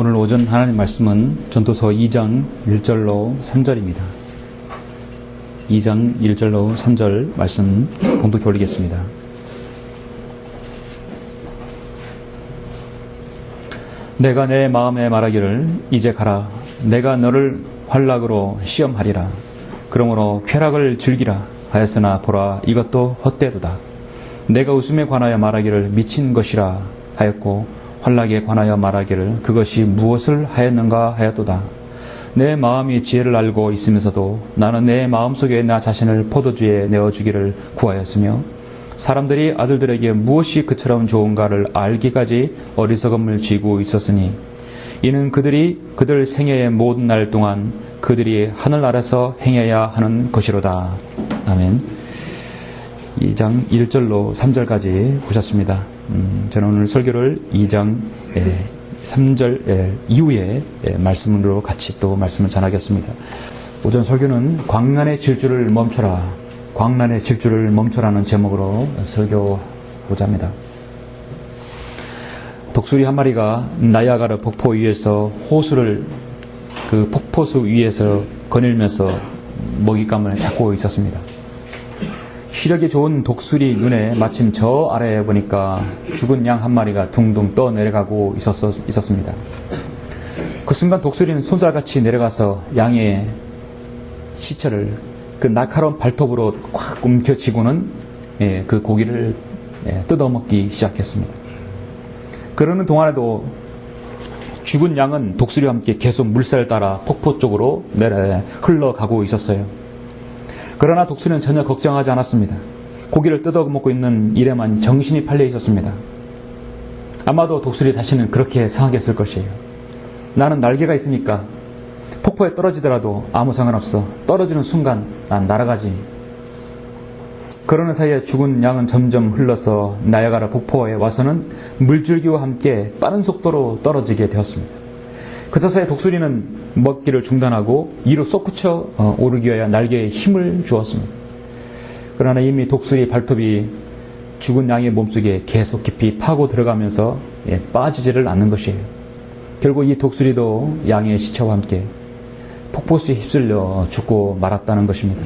오늘 오전 하나님 말씀은 전도서 2장 1절로 3절입니다. 2장 1절로 3절 말씀 봉독해 올리겠습니다. 내가 내 마음에 말하기를 이제 가라. 내가 너를 환락으로 시험하리라. 그러므로 쾌락을 즐기라 하였으나 보라, 이것도 헛되도다. 내가 웃음에 관하여 말하기를 미친 것이라 하였고 환락에 관하여 말하기를 그것이 무엇을 하였는가 하였도다. 내 마음이 지혜를 알고 있으면서도 나는 내 마음속에 나 자신을 포도주에 내어주기를 구하였으며 사람들이 아들들에게 무엇이 그처럼 좋은가를 알기까지 어리석음을 쥐고 있었으니 이는 그들이 그들 생애의 모든 날 동안 그들이 하늘 아래서 행해야 하는 것이로다. 아멘. 2장 1절로 3절까지 보셨습니다. 저는 오늘 설교를 2장 3절 이후에 말씀으로 같이 또 말씀을 전하겠습니다. 오전 설교는 광란의 질주를 멈춰라, 광란의 질주를 멈춰라는 제목으로 설교하고자 합니다. 독수리 한 마리가 나야가라 폭포 위에서 호수를 그 폭포수 위에서 거닐면서 먹잇감을 찾고 있었습니다. 시력이 좋은 독수리 눈에 마침 저 아래에 보니까 죽은 양 한 마리가 둥둥 떠 내려가고 있었습니다. 그 순간 독수리는 손살같이 내려가서 양의 시체를 그 날카로운 발톱으로 꽉 움켜쥐고는 그 고기를 뜯어먹기 시작했습니다. 그러는 동안에도 죽은 양은 독수리와 함께 계속 물살을 따라 폭포 쪽으로 흘러가고 있었어요. 그러나 독수리는 전혀 걱정하지 않았습니다. 고기를 뜯어먹고 있는 일에만 정신이 팔려 있었습니다. 아마도 독수리 자신은 그렇게 생각했을 것이에요. 나는 날개가 있으니까 폭포에 떨어지더라도 아무 상관없어. 떨어지는 순간 난 날아가지. 그러는 사이에 죽은 양은 점점 흘러서 나야가라 폭포에 와서는 물줄기와 함께 빠른 속도로 떨어지게 되었습니다. 그 사이에 독수리는 먹기를 중단하고 위로 솟구쳐 오르기 위하여 날개에 힘을 주었습니다. 그러나 이미 독수리 발톱이 죽은 양의 몸속에 계속 깊이 파고 들어가면서 빠지지를 않는 것이에요. 결국 이 독수리도 양의 시체와 함께 폭포수에 휩쓸려 죽고 말았다는 것입니다.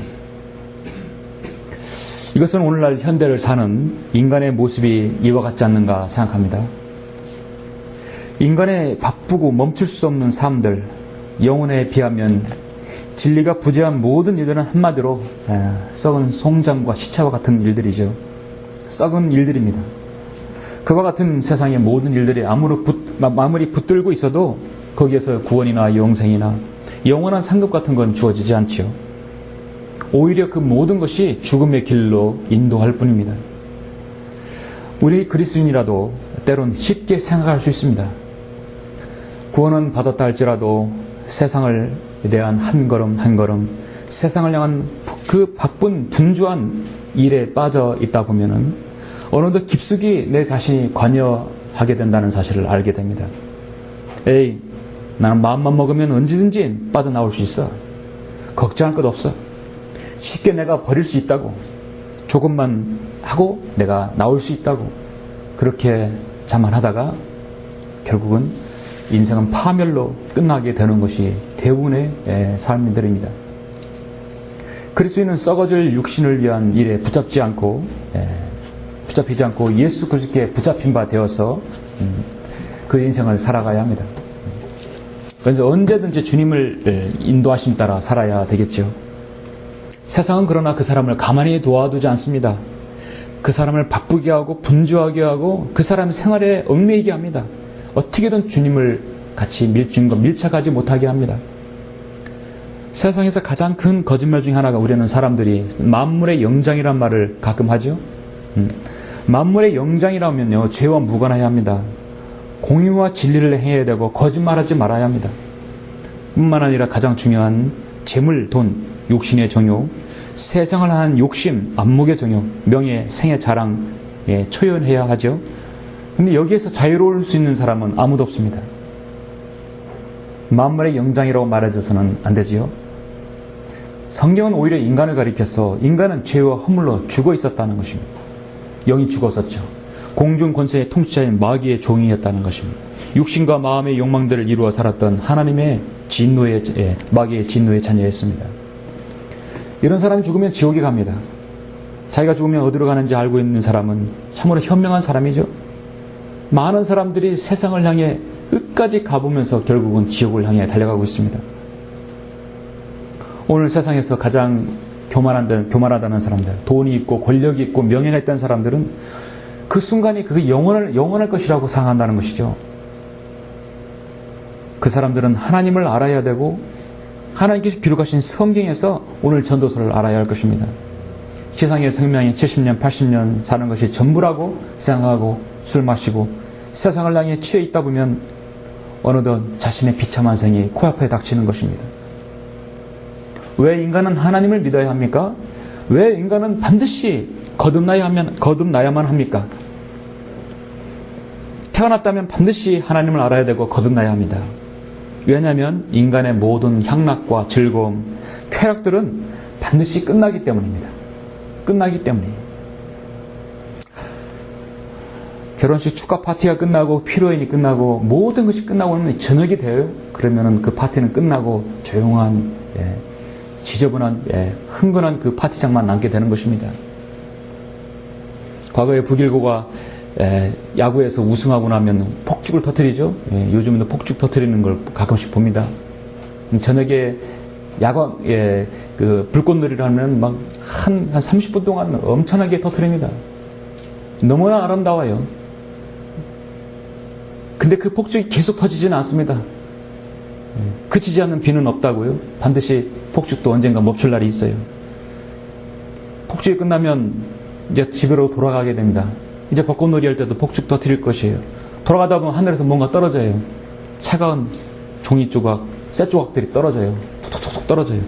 이것은 오늘날 현대를 사는 인간의 모습이 이와 같지 않는가 생각합니다. 인간의 바쁘고 멈출 수 없는 삶들, 영혼에 비하면 진리가 부재한 모든 일들은 한마디로 썩은 송장과 시체와 같은 일들이죠. 썩은 일들입니다. 그와 같은 세상의 모든 일들이 아무리 붙들고 있어도 거기에서 구원이나 영생이나 영원한 상급 같은 건 주어지지 않지요. 오히려 그 모든 것이 죽음의 길로 인도할 뿐입니다. 우리 그리스도인이라도 때론 쉽게 생각할 수 있습니다. 구원은 받았다 할지라도 세상을 대한 한 걸음 한 걸음, 세상을 향한 그 바쁜 분주한 일에 빠져 있다 보면은 어느덧 깊숙이 내 자신이 관여하게 된다는 사실을 알게 됩니다. 에이, 나는 마음만 먹으면 언제든지 빠져나올 수 있어. 걱정할 것 없어. 쉽게 내가 버릴 수 있다고. 조금만 하고 내가 나올 수 있다고. 그렇게 자만하다가 결국은 인생은 파멸로 끝나게 되는 것이 대부분의 삶들입니다. 그리스도인은 썩어질 육신을 위한 일에 붙잡히지 않고 예수 그리스도께 붙잡힌 바 되어서 그 인생을 살아가야 합니다. 그래서 언제든지 주님을 인도하심 따라 살아야 되겠죠. 세상은 그러나 그 사람을 가만히 도와두지 않습니다. 그 사람을 바쁘게 하고 분주하게 하고 그 사람의 생활에 얽매이게 합니다. 어떻게든 주님을 같이 밀착하지 못하게 합니다. 세상에서 가장 큰 거짓말 중에 하나가 우리는 사람들이 만물의 영장이란 말을 가끔 하죠. 만물의 영장이라면요, 죄와 무관해야 합니다. 공의와 진리를 행해야 되고 거짓말하지 말아야 합니다. 뿐만 아니라 가장 중요한 재물, 돈, 육신의 정욕, 세상을 향한 욕심, 안목의 정욕, 명예, 생애 자랑에 초연해야 하죠. 근데 여기에서 자유로울 수 있는 사람은 아무도 없습니다. 만물의 영장이라고 말해줘서는 안 되지요. 성경은 오히려 인간을 가리켜서 인간은 죄와 허물로 죽어 있었다는 것입니다. 영이 죽었었죠. 공중 권세의 통치자인 마귀의 종이었다는 것입니다. 육신과 마음의 욕망들을 이루어 살았던 하나님의 진노의 마귀의 진노의 자녀였습니다. 이런 사람이 죽으면 지옥에 갑니다. 자기가 죽으면 어디로 가는지 알고 있는 사람은 참으로 현명한 사람이죠. 많은 사람들이 세상을 향해 끝까지 가보면서 결국은 지옥을 향해 달려가고 있습니다. 오늘 세상에서 가장 교만하다는 사람들, 돈이 있고 권력이 있고 명예가 있다는 사람들은 그 순간이 그게 영원할 것이라고 생각한다는 것이죠. 그 사람들은 하나님을 알아야 되고 하나님께서 기록하신 성경에서 오늘 전도서를 알아야 할 것입니다. 세상의 생명이 70년, 80년 사는 것이 전부라고 생각하고 술 마시고 세상을 향해 취해 있다 보면 어느덧 자신의 비참한 생이 코앞에 닥치는 것입니다. 왜 인간은 하나님을 믿어야 합니까? 왜 인간은 반드시 거듭나야만 합니까? 태어났다면 반드시 하나님을 알아야 되고 거듭나야 합니다. 왜냐하면 인간의 모든 향락과 즐거움, 쾌락들은 반드시 끝나기 때문입니다. 끝나기 때문이에요. 결혼식 축하 파티가 끝나고 피로연이 끝나고 모든 것이 끝나고 나면 저녁이 돼요. 그러면 그 파티는 끝나고 조용한 지저분한 흥건한 그 파티장만 남게 되는 것입니다. 과거에 북일고가 야구에서 우승하고 나면 폭죽을 터뜨리죠. 요즘도 폭죽 터뜨리는 걸 가끔씩 봅니다. 저녁에 야광 그 불꽃놀이를 하면 막 한 30분 동안 엄청나게 터뜨립니다. 너무나 아름다워요. 근데 그 폭죽이 계속 터지지는 않습니다. 그치지 않는 비는 없다고요. 반드시 폭죽도 언젠가 멈출 날이 있어요. 폭죽이 끝나면 이제 집으로 돌아가게 됩니다. 이제 벚꽃놀이 할 때도 폭죽 터뜨릴 것이에요. 돌아가다 보면 하늘에서 뭔가 떨어져요. 차가운 종이 조각, 쇠 조각들이 떨어져요. 톡톡톡 떨어져요.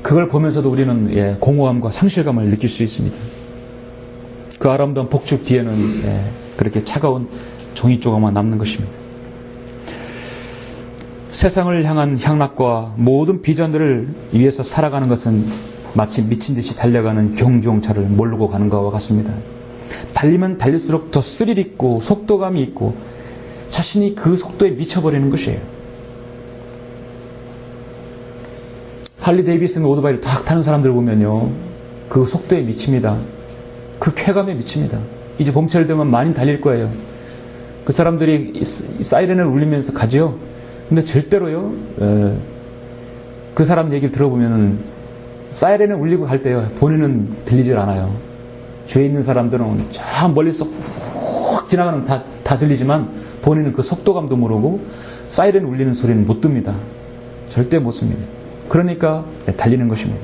그걸 보면서도 우리는 공허함과 상실감을 느낄 수 있습니다. 그 아름다운 폭죽 뒤에는 그렇게 차가운 종이 조각만 남는 것입니다. 세상을 향한 향락과 모든 비전들을 위해서 살아가는 것은 마치 미친 듯이 달려가는 경주용차를 몰고 가는 것과 같습니다. 달리면 달릴수록 더 스릴 있고 속도감이 있고 자신이 그 속도에 미쳐버리는 것이에요. 할리 데이비슨 오토바이를 탁 타는 사람들 보면요, 그 속도에 미칩니다. 그 쾌감에 미칩니다. 이제 봄철 되면 많이 달릴 거예요. 그 사람들이 사이렌을 울리면서 가지요. 근데 절대로요, 그 사람 얘기를 들어보면은 사이렌을 울리고 갈 때요, 본인은 들리질 않아요. 주위에 있는 사람들은 저 멀리서 훅 지나가는 다 들리지만 본인은 그 속도감도 모르고 사이렌 울리는 소리는 못 듭니다. 절대 못 씁니다. 그러니까 달리는 것입니다.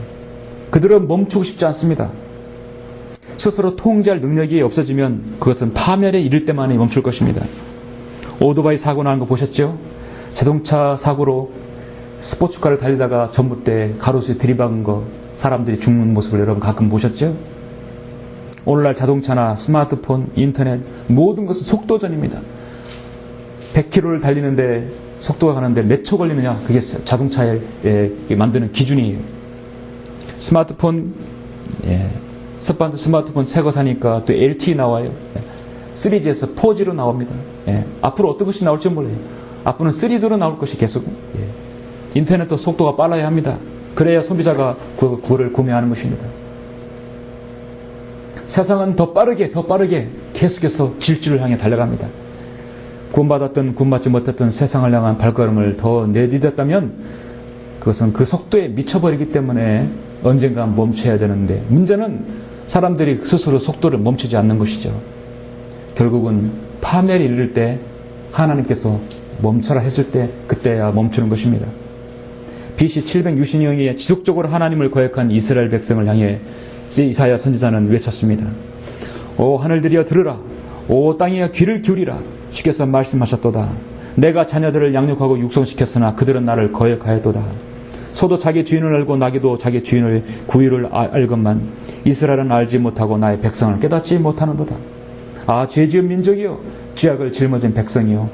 그들은 멈추고 싶지 않습니다. 스스로 통제할 능력이 없어지면 그것은 파멸에 이를 때만에 멈출 것입니다. 오토바이 사고 나는 거 보셨죠? 자동차 사고로 스포츠카를 달리다가 전봇대 가로수에 들이박은 거, 사람들이 죽는 모습을 여러분 가끔 보셨죠? 오늘날 자동차나 스마트폰, 인터넷 모든 것은 속도전입니다. 100km를 달리는데 속도가 가는데 몇 초 걸리느냐, 그게 자동차에 만드는 기준이에요. 스마트폰 새 거 사니까 또 LTE 나와요. 3G에서 4G로 나옵니다. 앞으로 어떤 것이 나올지 몰라요. 앞으로는 3D로 나올 것이 계속. 인터넷도 속도가 빨라야 합니다. 그래야 소비자가 그거를 구매하는 것입니다. 세상은 더 빠르게 계속해서 질주를 향해 달려갑니다. 구원받았든 구원받지 못했던 세상을 향한 발걸음을 더 내디뎠다면 그것은 그 속도에 미쳐버리기 때문에 언젠가 멈춰야 되는데, 문제는 사람들이 스스로 속도를 멈추지 않는 것이죠. 결국은 파멸이 이를 때 하나님께서 멈춰라 했을 때 그때야 멈추는 것입니다. BC 760년에 지속적으로 하나님을 거역한 이스라엘 백성을 향해 이사야 선지자는 외쳤습니다. 오 하늘들이여 들으라. 오 땅이여 귀를 기울이라. 주께서 말씀하셨도다. 내가 자녀들을 양육하고 육성시켰으나 그들은 나를 거역하였도다. 소도 자기 주인을 알고 나귀도 자기 주인의 구유를 알건만 이스라엘은 알지 못하고 나의 백성을 깨닫지 못하는도다. 아 죄지은 민족이요 죄악을 짊어진 백성이요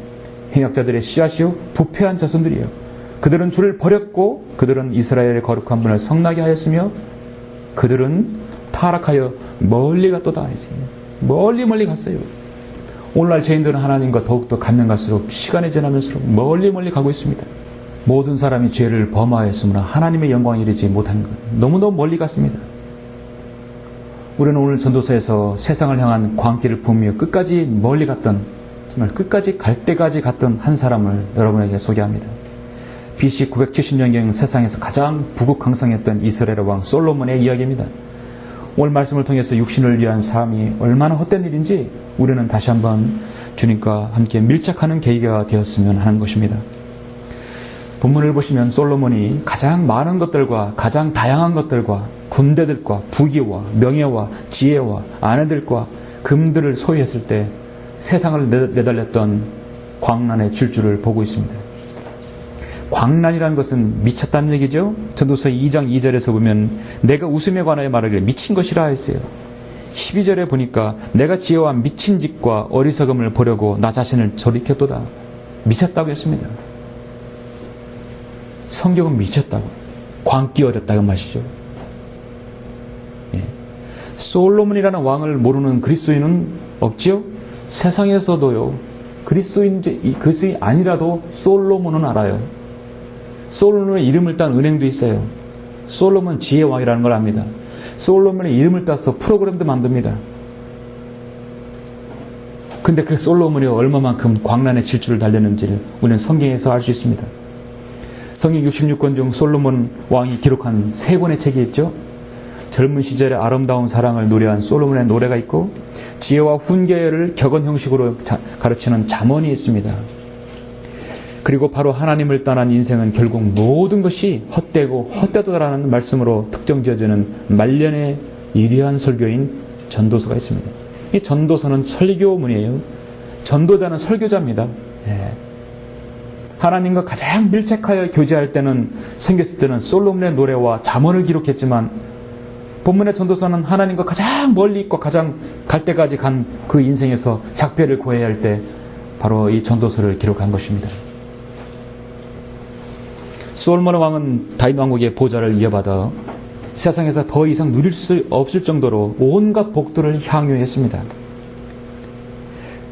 행악자들의 씨앗이요 부패한 자손들이요 그들은 주를 버렸고 그들은 이스라엘의 거룩한 분을 성나게 하였으며 그들은 타락하여 멀리 갔도다. 멀리 갔어요. 오늘날 죄인들은 하나님과 더욱더 가면 갈수록 시간이 지나면서 멀리 가고 있습니다. 모든 사람이 죄를 범하였으므로 하나님의 영광에 이르지 못한 것. 너무너무 멀리 갔습니다. 우리는 오늘 전도서에서 세상을 향한 광기를 품으며 끝까지 멀리 갔던, 정말 끝까지 갈 때까지 갔던 한 사람을 여러분에게 소개합니다. BC 970년경 세상에서 가장 부국강성했던 이스라엘 왕 솔로몬의 이야기입니다. 오늘 말씀을 통해서 육신을 위한 삶이 얼마나 헛된 일인지 우리는 다시 한번 주님과 함께 밀착하는 계기가 되었으면 하는 것입니다. 본문을 보시면 솔로몬이 가장 많은 것들과 가장 다양한 것들과 군대들과 부귀와 명예와 지혜와 아내들과 금들을 소유했을 때 세상을 내달렸던 광란의 질주를 보고 있습니다. 광란이라는 것은 미쳤다는 얘기죠. 전도서 2장 2절에서 보면 내가 웃음에 관하여 말하기를 미친 것이라 했어요. 12절에 보니까 내가 지혜와 미친 짓과 어리석음을 보려고 나 자신을 돌이켰도다. 미쳤다고 했습니다. 성경은 미쳤다고, 광기 어렸다고 말이죠. 예. 솔로몬이라는 왕을 모르는 그리스도인은 없지요? 세상에서도요, 그리스도인 아니라도 솔로몬은 알아요. 솔로몬의 이름을 딴 은행도 있어요. 솔로몬 지혜의 왕이라는 걸 압니다. 솔로몬의 이름을 따서 프로그램도 만듭니다. 근데 그 솔로몬이 얼마만큼 광란의 질주를 달렸는지를 우리는 성경에서 알 수 있습니다. 성경 66권 중 솔로몬 왕이 기록한 3권의 책이 있죠. 젊은 시절의 아름다운 사랑을 노래한 솔로몬의 노래가 있고, 지혜와 훈계를 격언 형식으로 가르치는 잠언이 있습니다. 그리고 바로 하나님을 떠난 인생은 결국 모든 것이 헛되고 헛되도다라는 말씀으로 특정지어지는 말년의 위대한 설교인 전도서가 있습니다. 이 전도서는 설교문이에요. 전도자는 설교자입니다. 예. 하나님과 가장 밀착하여 교제할 때는, 생겼을 때는 솔로몬의 노래와 잠언을 기록했지만, 본문의 전도서는 하나님과 가장 멀리 있고 가장 갈 때까지 간 그 인생에서 작별을 고해야 할 때 바로 이 전도서를 기록한 것입니다. 솔로몬 왕은 다윗 왕국의 보좌를 이어받아 세상에서 더 이상 누릴 수 없을 정도로 온갖 복들을 향유했습니다.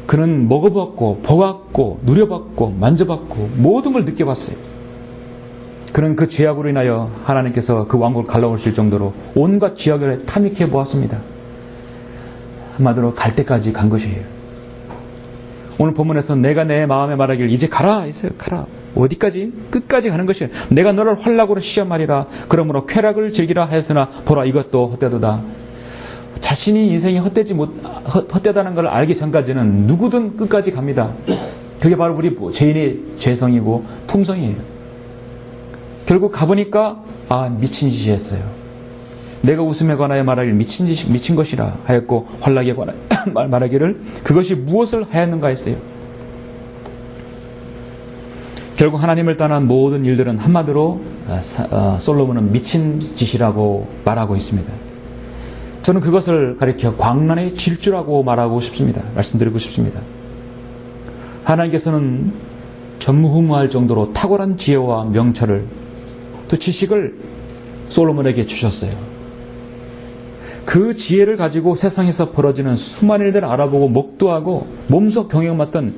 그는 먹어봤고 보았고 누려봤고 만져봤고 모든 걸 느껴봤어요. 그는 그 죄악으로 인하여 하나님께서 그 왕국을 갈라오실 정도로 온갖 죄악을 탐닉해 보았습니다. 한마디로 갈 때까지 간 것이에요. 오늘 본문에서 내가 내 마음에 말하기를 이제 가라 했어요. 가라. 어디까지? 끝까지 가는 것이에요. 내가 너를 활락으로 시험하리라. 그러므로 쾌락을 즐기라 하였으나 보라 이것도 헛되도다. 자신이 인생이 헛되다는 걸 알기 전까지는 누구든 끝까지 갑니다. 그게 바로 우리 죄인의 죄성이고 품성이에요. 결국 가보니까 미친 짓이 했어요. 내가 웃음에 관하여 말하기를 미친 것이라 하였고 활락에 관하여 말하기를 그것이 무엇을 하였는가 했어요. 결국 하나님을 떠난 모든 일들은 한마디로 솔로몬은 미친 짓이라고 말하고 있습니다. 저는 그것을 가리켜 광란의 질주라고 말하고 싶습니다. 말씀드리고 싶습니다. 하나님께서는 전무후무할 정도로 탁월한 지혜와 명철을, 또 지식을 솔로몬에게 주셨어요. 그 지혜를 가지고 세상에서 벌어지는 수많은 일들을 알아보고 목도하고 몸소 경영 맡던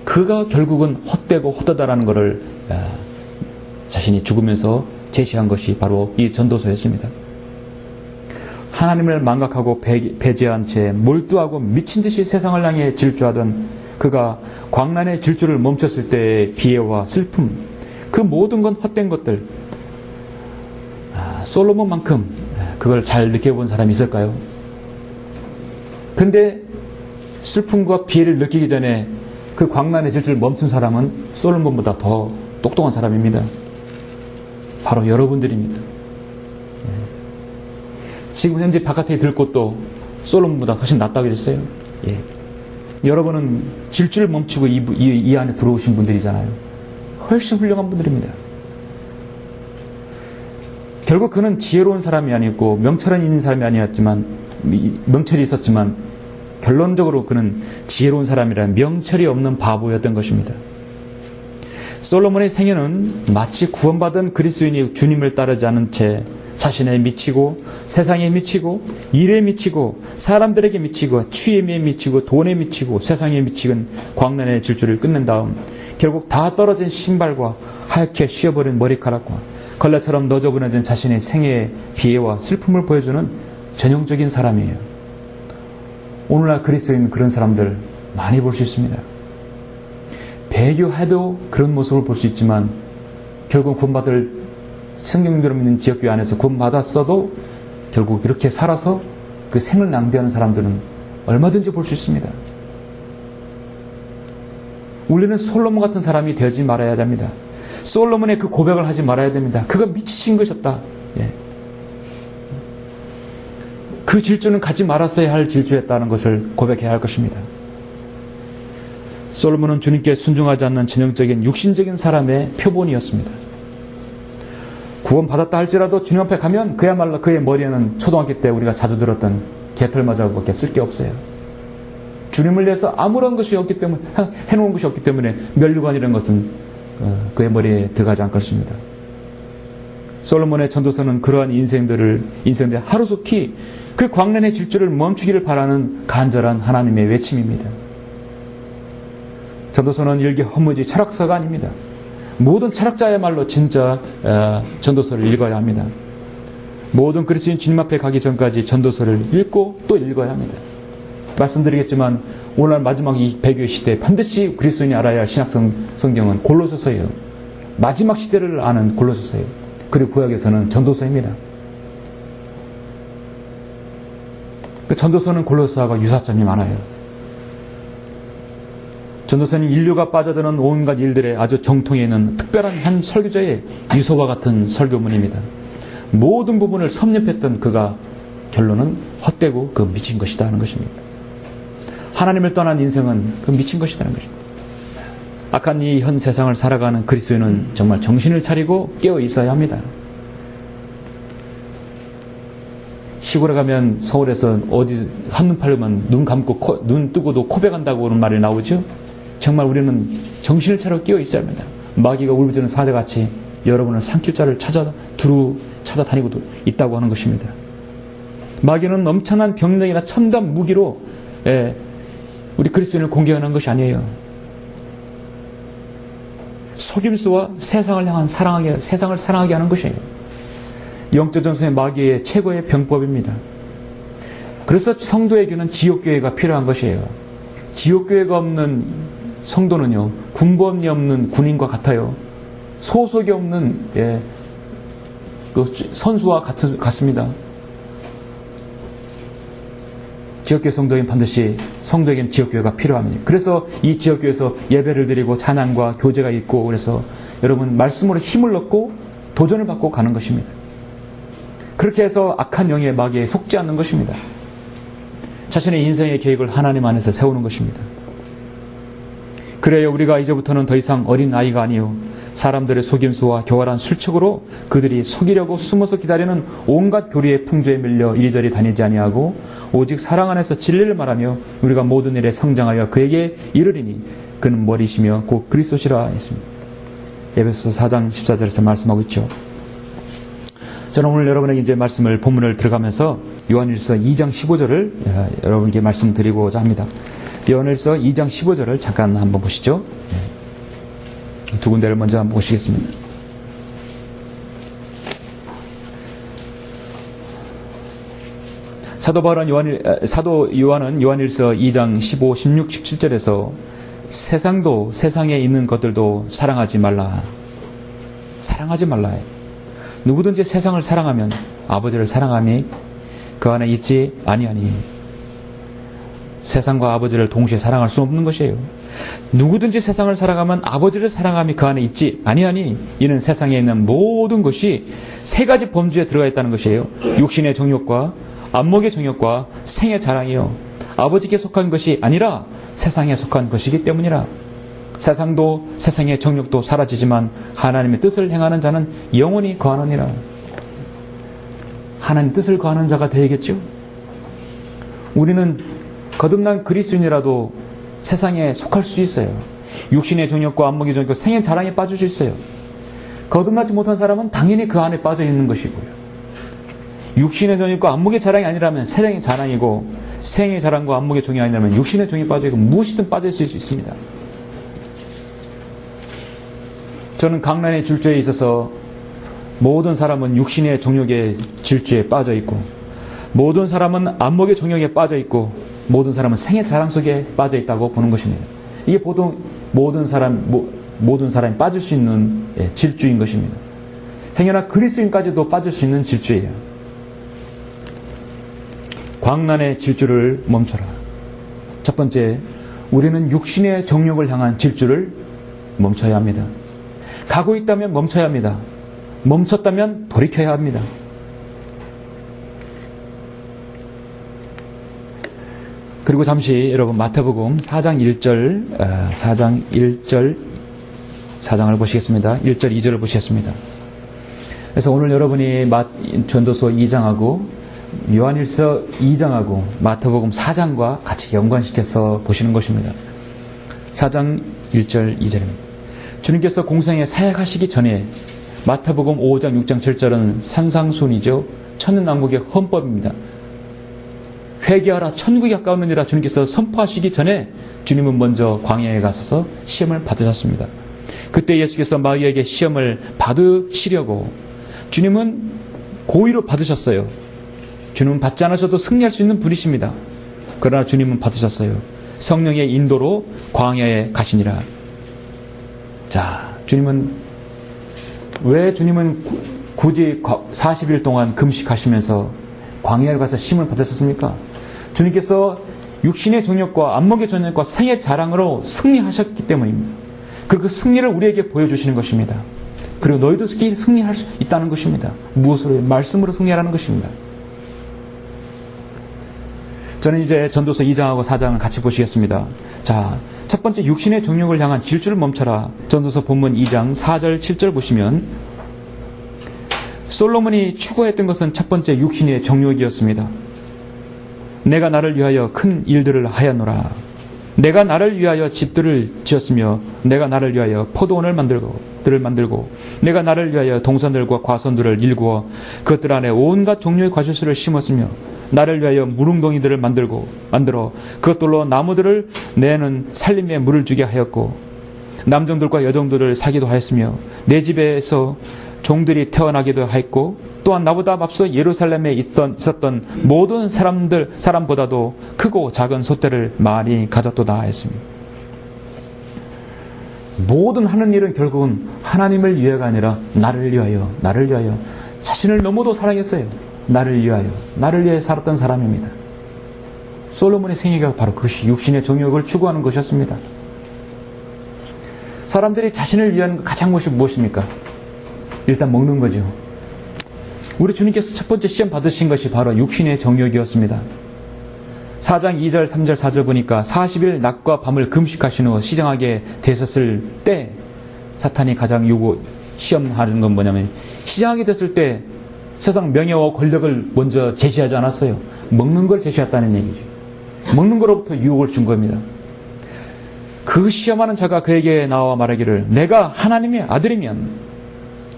그가 결국은 헛되고 헛되다라는 것을 자신이 죽으면서 제시한 것이 바로 이 전도서였습니다. 하나님을 망각하고 배제한 채 몰두하고 미친 듯이 세상을 향해 질주하던 그가 광란의 질주를 멈췄을 때의 비애와 슬픔, 그 모든 건 헛된 것들, 솔로몬만큼 그걸 잘 느껴본 사람이 있을까요? 근데 슬픔과 비애를 느끼기 전에 그 광란의 질주를 멈춘 사람은 솔로몬보다 더 똑똑한 사람입니다. 바로 여러분들입니다. 지금 현재 바깥에 들 곳도 솔로몬보다 훨씬 낫다고 했어요. 예. 여러분은 질주를 멈추고 이 안에 들어오신 분들이잖아요. 훨씬 훌륭한 분들입니다. 결국 그는 지혜로운 사람이 아니었고 명철은 있는 사람이 아니었지만, 명철이 있었지만 결론적으로 그는 지혜로운 사람이라 명철이 없는 바보였던 것입니다. 솔로몬의 생애는 마치 구원받은 그리스도인이 주님을 따르지 않은 채 자신에 미치고 세상에 미치고 일에 미치고 사람들에게 미치고 취임에 미치고 돈에 미치고 세상에 미치는 광란의 질주를 끝낸 다음 결국 다 떨어진 신발과 하얗게 쉬어버린 머리카락과 걸레처럼 너저분해진 자신의 생애의 비애와 슬픔을 보여주는 전형적인 사람이에요. 오늘날 그리스도인 그런 사람들 많이 볼 수 있습니다. 배교해도 그런 모습을 볼 수 있지만 결국 구원받을 성경대로 믿는 지역교회 안에서 구원받았어도 결국 이렇게 살아서 그 생을 낭비하는 사람들은 얼마든지 볼 수 있습니다. 우리는 솔로몬 같은 사람이 되지 말아야 됩니다. 솔로몬의 그 고백을 하지 말아야 됩니다. 그가 미치신 것이었다. 예. 그 질주는 가지 말았어야 할 질주였다는 것을 고백해야 할 것입니다. 솔로몬은 주님께 순종하지 않는 전형적인 육신적인 사람의 표본이었습니다. 구원받았다 할지라도 주님 앞에 가면 그야말로 그의 머리에는 초등학교 때 우리가 자주 들었던 개털맞아밖에 쓸 게 없어요. 주님을 위해서 아무런 것이 없기 때문에, 해놓은 것이 없기 때문에 면류관이라는 것은 그의 머리에 들어가지 않을 것입니다. 솔로몬의 전도서는 그러한 인생들 하루속히 그 광란의 질주를 멈추기를 바라는 간절한 하나님의 외침입니다. 전도서는 일개 허무지 철학서가 아닙니다. 모든 철학자야말로 진짜 전도서를 읽어야 합니다. 모든 그리스도인 주님 앞에 가기 전까지 전도서를 읽고 또 읽어야 합니다. 말씀드리겠지만 오늘날 마지막 이 배교의 시대에 반드시 그리스도인이 알아야 할 신약 성경은 골로새서예요. 마지막 시대를 아는 골로새서예요. 그리고 구약에서는 전도서입니다. 그 전도서는 골로새서와 유사점이 많아요. 전도서는 인류가 빠져드는 온갖 일들에 아주 정통에 있는 특별한 한 설교자의 유서와 같은 설교문입니다. 모든 부분을 섭렵했던 그가 결론은 헛되고 그 미친 것이다 하는 것입니다. 하나님을 떠난 인생은 그 미친 것이라는 것입니다. 악한 이 현 세상을 살아가는 그리스도인은 정말 정신을 차리고 깨어 있어야 합니다. 시골에 가면 서울에서 어디 한눈 팔려면 눈 감고 눈 뜨고도 코백한다고 하는 말이 나오죠. 정말 우리는 정신을 차려 깨어 있어야 합니다. 마귀가 울부짖는 사자같이 여러분을 삼킬 자를 두루 찾아다니고 있다고 하는 것입니다. 마귀는 엄청난 병력이나 첨단 무기로 우리 그리스도인을 공격하는 것이 아니에요. 속임수와 세상을 향한 세상을 사랑하게 하는 것이에요. 영적 전선의 마귀의 최고의 병법입니다. 그래서 성도에게는 지옥교회가 필요한 것이에요. 지옥교회가 없는 성도는요, 군번이 없는 군인과 같아요. 소속이 없는 그 선수와 같습니다. 지역교회 성도에게는 반드시 성도에게는 지역교회가 필요합니다. 그래서 이 지역교회에서 예배를 드리고 찬양과 교제가 있고 그래서 여러분 말씀으로 힘을 얻고 도전을 받고 가는 것입니다. 그렇게 해서 악한 영의 마귀에 속지 않는 것입니다. 자신의 인생의 계획을 하나님 안에서 세우는 것입니다. 그래야 우리가 이제부터는 더 이상 어린 아이가 아니요 사람들의 속임수와 교활한 술책으로 그들이 속이려고 숨어서 기다리는 온갖 교리의 풍조에 밀려 이리저리 다니지 아니하고 오직 사랑 안에서 진리를 말하며 우리가 모든 일에 성장하여 그에게 이르리니 그는 머리시며 곧 그리스도시라 했습니다. 에베소서 4장 14절에서 말씀하고 있죠. 저는 오늘 여러분에게 이제 말씀을 본문을 들어가면서 요한일서 2장 15절을 여러분께 말씀드리고자 합니다. 요한일서 2장 15절을 잠깐 한번 보시죠. 두 군데를 먼저 한번 보시겠습니다. 사도 요한은 요한일서 2장 15, 16, 17절에서 세상도 세상에 있는 것들도 사랑하지 말라. 사랑하지 말라. 누구든지 세상을 사랑하면 아버지를 사랑함이 그 안에 있지 아니하니. 세상과 아버지를 동시에 사랑할 수 없는 것이에요. 누구든지 세상을 사랑하면 아버지를 사랑함이 그 안에 있지 아니하니 이는 세상에 있는 모든 것이 세 가지 범주에 들어가 있다는 것이에요. 육신의 정욕과 안목의 정욕과 생의 자랑이요. 아버지께 속한 것이 아니라 세상에 속한 것이기 때문이라. 세상도 세상의 정욕도 사라지지만 하나님의 뜻을 행하는 자는 영원히 거하느니라. 하나님 뜻을 거하는 자가 되겠죠. 우리는 거듭난 그리스도인이라도 세상에 속할 수 있어요. 육신의 정욕과 안목의 정욕과 생의 자랑에 빠질 수 있어요. 거듭나지 못한 사람은 당연히 그 안에 빠져 있는 것이고요. 육신의 종이고 안목의 자랑이 아니라면 세상의 자랑이고, 생의 자랑과 안목의 종이 아니라면 육신의 종이 빠져있고 무엇이든 빠져있을 수 있습니다. 저는 강란의 질주에 있어서 모든 사람은 육신의 종욕의 질주에 빠져있고, 모든 사람은 안목의 종욕에 빠져있고, 모든 사람은 생의 자랑 속에 빠져있다고 보는 것입니다. 이게 보통 모든 사람이 빠질 수 있는 질주인 것입니다. 행여나 그리스도인까지도 빠질 수 있는 질주예요. 광란의 질주를 멈춰라. 첫 번째, 우리는 육신의 정욕을 향한 질주를 멈춰야 합니다. 가고 있다면 멈춰야 합니다. 멈췄다면 돌이켜야 합니다. 그리고 잠시 여러분 마태복음 4장 4장을 보시겠습니다. 1절 2절을 보시겠습니다. 그래서 오늘 여러분이 전도서 2장하고 요한일서 2장하고 마태복음 4장과 같이 연관시켜서 보시는 것입니다. 4장 1절 2절입니다. 주님께서 공생에 사역하시기 전에 마태복음 5장 6장 7절은 산상순이죠. 천년왕국의 헌법입니다. 회개하라 천국이 가까웠느니라 주님께서 선포하시기 전에 주님은 먼저 광야에 가셔서 시험을 받으셨습니다. 그때 예수께서 마귀에게 시험을 받으시려고 주님은 고의로 받으셨어요. 주님은 받지 않으셔도 승리할 수 있는 분이십니다. 그러나 주님은 받으셨어요. 성령의 인도로 광야에 가시니라. 자, 왜 주님은 굳이 40일 동안 금식하시면서 광야에 가서 시험을 받으셨습니까? 주님께서 육신의 정욕과 안목의 정욕과 생의 자랑으로 승리하셨기 때문입니다. 그 승리를 우리에게 보여주시는 것입니다. 그리고 너희도 승리할 수 있다는 것입니다. 무엇으로? 말씀으로 승리하라는 것입니다. 저는 이제 전도서 2장하고 4장을 같이 보시겠습니다. 자, 첫 번째 육신의 정욕을 향한 질주를 멈춰라. 전도서 본문 2장 4절 7절 보시면 솔로몬이 추구했던 것은 첫 번째 육신의 정욕이었습니다. 내가 나를 위하여 큰 일들을 하였노라. 내가 나를 위하여 집들을 지었으며 내가 나를 위하여 포도원을 만들고 내가 나를 위하여 동산들과 과선들을 일구어 그것들 안에 온갖 종류의 과실수를 심었으며 나를 위하여 무릉덩이들을 만들어 그것들로 나무들을 내는 살림에 물을 주게 하였고 남종들과 여종들을 사기도 하였으며 내 집에서 종들이 태어나기도 하였고 또한 나보다 앞서 예루살렘에 있었던 모든 사람보다도 크고 작은 소떼를 많이 가졌도다 했습니다. 모든 하는 일은 결국은 하나님을 위해가 아니라 나를 위하여 자신을 너무도 사랑했어요. 나를 위해 살았던 사람입니다. 솔로몬의 생애가 바로 그것이 육신의 정욕을 추구하는 것이었습니다. 사람들이 자신을 위한 가장 무엇입니까? 일단 먹는 거죠. 우리 주님께서 첫 번째 시험 받으신 것이 바로 육신의 정욕이었습니다. 4장 2절 3절 4절 보니까 40일 낮과 밤을 금식하신 후 시장하게 되셨을 때 사탄이 가장 시험하는 건 뭐냐면 시장하게 됐을 때 세상 명예와 권력을 먼저 제시하지 않았어요. 먹는 걸 제시했다는 얘기죠. 먹는 거로부터 유혹을 준 겁니다. 그 시험하는 자가 그에게 나와 말하기를 내가 하나님의 아들이면